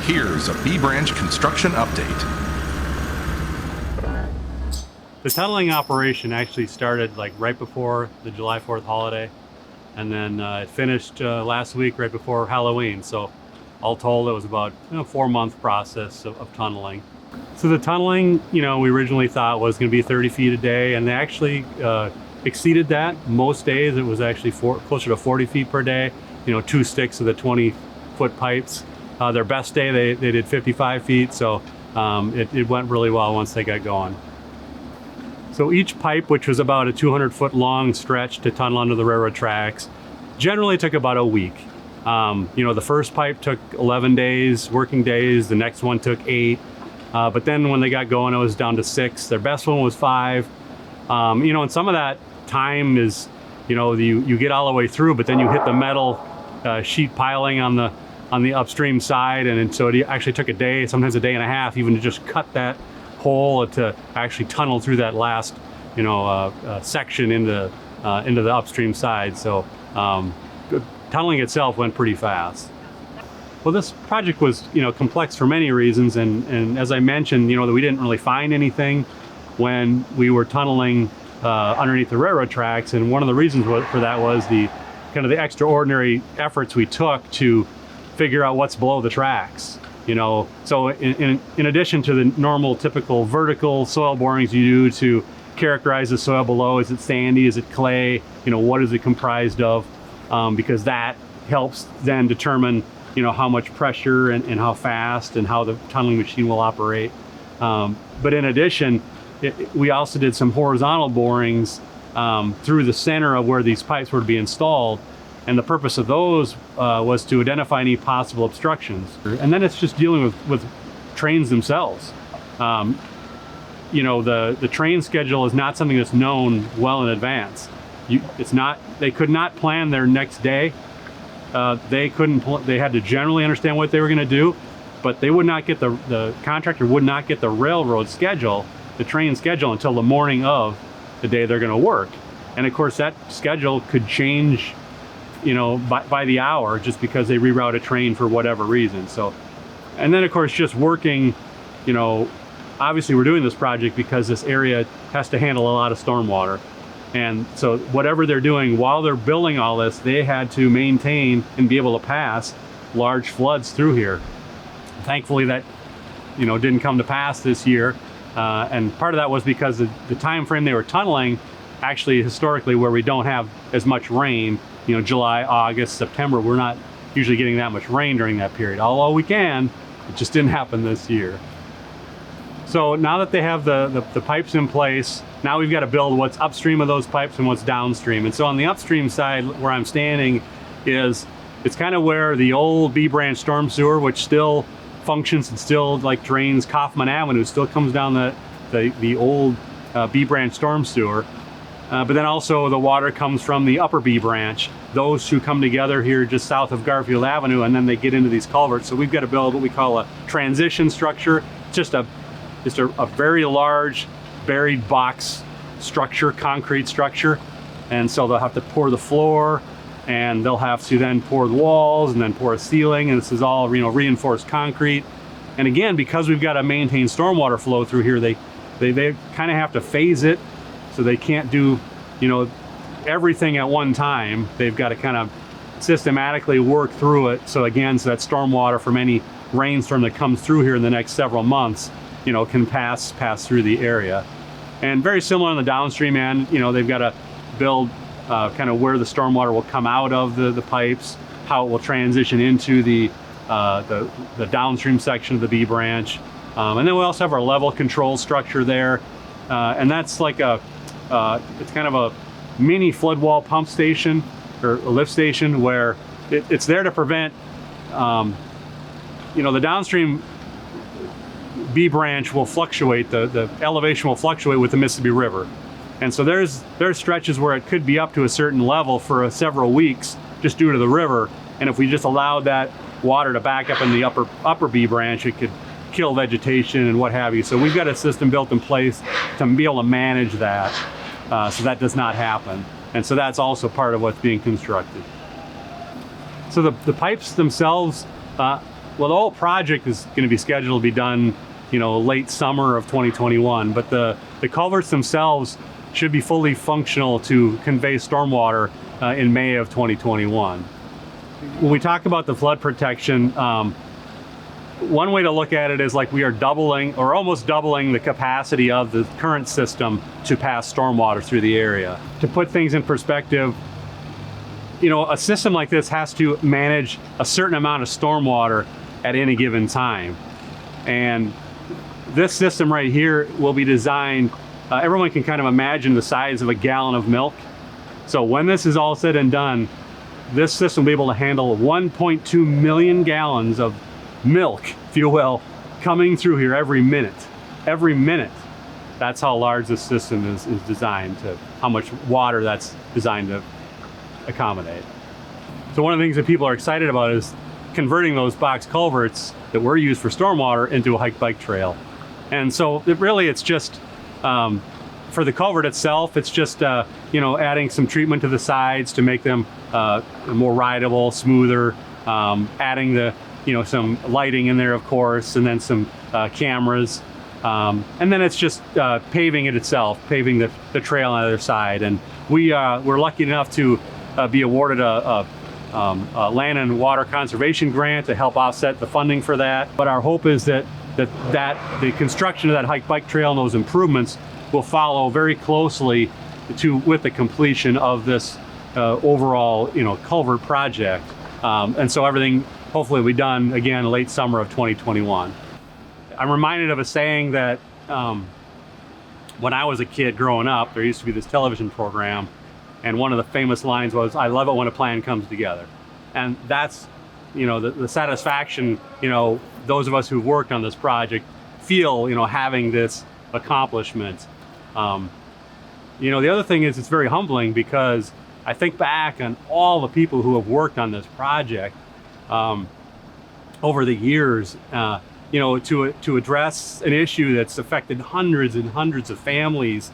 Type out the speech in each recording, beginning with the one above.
Here's a B Branch construction update. The tunneling operation actually started like right before the July 4th holiday, and then it finished last week right before Halloween. So all told, it was about a 4-month process of tunneling. So the tunneling, we originally thought was going to be 30 feet a day, and they actually exceeded that. Most days it was actually closer to 40 feet per day, 2 sticks of the 20-foot pipes. Their best day, they did 55 feet, so it went really well once they got going. So each pipe, which was about a 200-foot long stretch to tunnel under the railroad tracks, generally took about a week. The first pipe took 11 days, working days. The next one took 8. But then when they got going, it was down to 6. Their best one was 5. And some of that time is, you get all the way through, but then you hit the metal sheet piling on the upstream side, and so it actually took a day, sometimes a day and a half, even to just cut that hole to actually tunnel through that last, section into the upstream side. So tunneling itself went pretty fast. Well, this project was, complex for many reasons, and as I mentioned, that we didn't really find anything when we were tunneling underneath the railroad tracks, and one of the reasons for that was the extraordinary efforts we took to figure out what's below the tracks. So in addition to the normal typical vertical soil borings you do to characterize the soil below, is it sandy, is it clay, what is it comprised of, because that helps then determine how much pressure and how fast and how the tunneling machine will operate. But in addition, we also did some horizontal borings through the center of where these pipes were to be installed. And the purpose of those was to identify any possible obstructions. And then it's just dealing with trains themselves. The train schedule is not something that's known well in advance. They could not plan their next day. They had to generally understand what they were going to do, but they would not get the contractor would not get the railroad schedule, the train schedule, until the morning of the day they're going to work. And of course that schedule could change by the hour, just because they reroute a train for whatever reason. So, and then of course just working, obviously we're doing this project because this area has to handle a lot of stormwater. And so whatever they're doing while they're building all this, they had to maintain and be able to pass large floods through here. Thankfully that, didn't come to pass this year. And part of that was because the time frame they were tunneling, actually historically where we don't have as much rain, July, August, September, we're not usually getting that much rain during that period. Although we can, it just didn't happen this year. So now that they have the pipes in place, now we've got to build what's upstream of those pipes and what's downstream. And so on the upstream side where I'm standing it's kind of where the old B Branch storm sewer, which still functions and still drains Kaufman Avenue, still comes down the old B Branch storm sewer. But then also the water comes from the upper B Branch. Those two come together here just south of Garfield Avenue, and then they get into these culverts. So we've got to build what we call a transition structure, just a very large buried box structure, concrete structure. And so they'll have to pour the floor, and they'll have to then pour the walls and then pour a ceiling, and this is all reinforced concrete. And again, because we've got to maintain stormwater flow through here, they kind of have to phase it. So they can't do, everything at one time. They've got to kind of systematically work through it. So again, so that stormwater from any rainstorm that comes through here in the next several months, can pass through the area. And very similar on the downstream end, they've got to build kind of where the stormwater will come out of the pipes, how it will transition into the downstream section of the B Branch. And then we also have our level control structure there. And that's it's kind of a mini flood wall pump station or a lift station where it's there to prevent, the downstream B Branch will fluctuate, the elevation will fluctuate with the Mississippi River. And so there's stretches where it could be up to a certain level for several weeks just due to the river. And if we just allowed that water to back up in the upper B Branch, it could kill vegetation and what have you. So we've got a system built in place to be able to manage that, so that does not happen. And so that's also part of what's being constructed. So the pipes themselves, Well, the whole project is going to be scheduled to be done, late summer of 2021, but the culverts themselves should be fully functional to convey stormwater in May of 2021. When we talk about the flood protection, one way to look at it is like we are doubling or almost doubling the capacity of the current system to pass stormwater through the area. To put things in perspective, a system like this has to manage a certain amount of stormwater at any given time. And this system right here will be designed, everyone can kind of imagine the size of a gallon of milk. So when this is all said and done, this system will be able to handle 1.2 million gallons of milk, if you will, coming through here every minute. Every minute. That's how large this system is designed, to how much water that's designed to accommodate. So one of the things that people are excited about is converting those box culverts that were used for stormwater into a hike bike trail. And so it's just for the culvert itself, it's just adding some treatment to the sides to make them more rideable, smoother, adding some lighting in there, of course, and then some cameras. And then it's just paving it itself, paving the trail on the other side. And we're lucky enough to be awarded a land and water conservation grant to help offset the funding for that. But our hope is that the construction of that hike bike trail and those improvements will follow very closely with the completion of this overall culvert project. And so everything hopefully will be done again late summer of 2021. I'm reminded of a saying that when I was a kid growing up, there used to be this television program, and one of the famous lines was, "I love it when a plan comes together." And that's the satisfaction those of us who've worked on this project feel having this accomplishment. The other thing is, it's very humbling, because I think back on all the people who have worked on this project over the years, to address an issue that's affected hundreds and hundreds of families,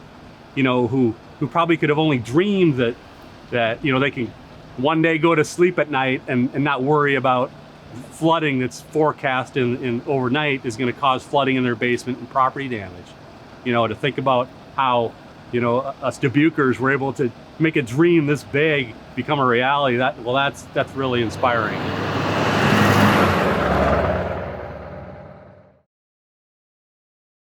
who probably could have only dreamed that they can one day go to sleep at night and not worry about flooding that's forecast in overnight is going to cause flooding in their basement and property damage. To think about how us Dubukers were able to make a dream this big become a reality, that's really inspiring.